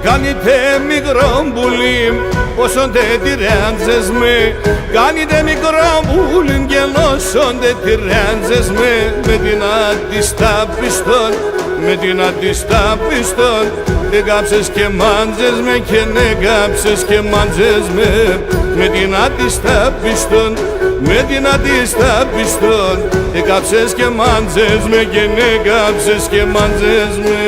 Κάνετε μικρό πουλί, όσον τε τυρέντζες με. Κάνετε μικρό πουλί και όσον τε τυρέντζες με. Με την αντιστάπιστον, με την αντιστάπιστον. Δε κάψες και μάντζες με και ναι κάψες και μάντζες με. Με την αντιστάπιστον, με την αντιστάπιστον. Δε κάψες και μάντζες με και ναι κάψες και μάντζες με.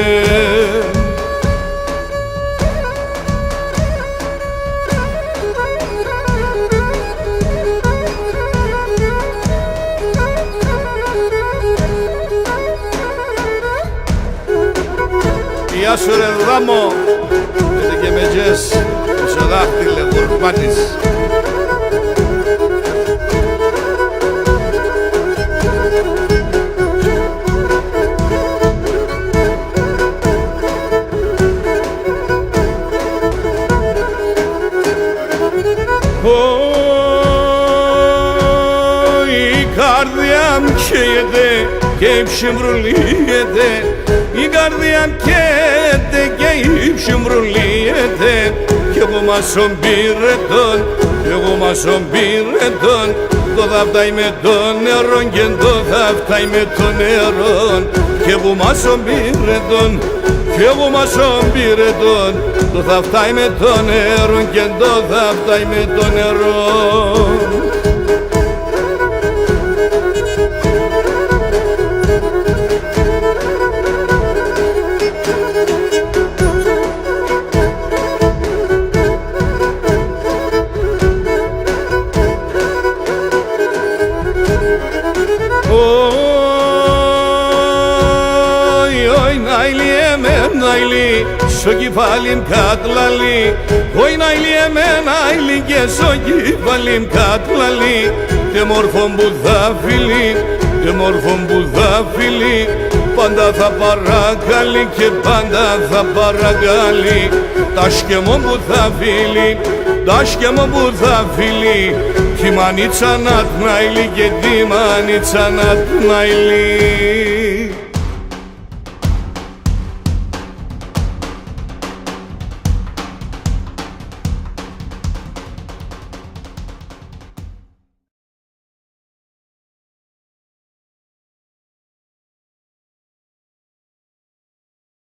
Γεια σου ρε Δάμο, πέντε και μετζές, όσο δάχτυλε γουρπάνης. Η καρδιά μου καίγεται και η ψημβρουλίεται. Η καρδιά μου καίγεται και η ψημβρουλίεται. Κι εγώ μασον πήρε τον, κι εγώ μασον πήρε τον. Το θα φτάει με το νερό και το θα φτάει με το νερό. Κι εγώ μασον πήρε τον, κι εγώ μασον πήρε τον. Το θα φτάει με το νερό και το θα φτάει με το νερό. Στο κεφάλι μ' κατλαλεί, όι να ηλί εμένα ηλί και στο κεφάλι μ' κατλαλεί. Τε μόρφον που θα φιλεί, τε μόρφον που θα φιλεί. Πάντα θα παρακαλεί και πάντα θα παρακαλεί. Τα σκεμόν που θα φιλεί, τα σκεμόν που θα φιλεί. Τη μανίτσα να τναηλεί και τη μανίτσα να τναηλεί.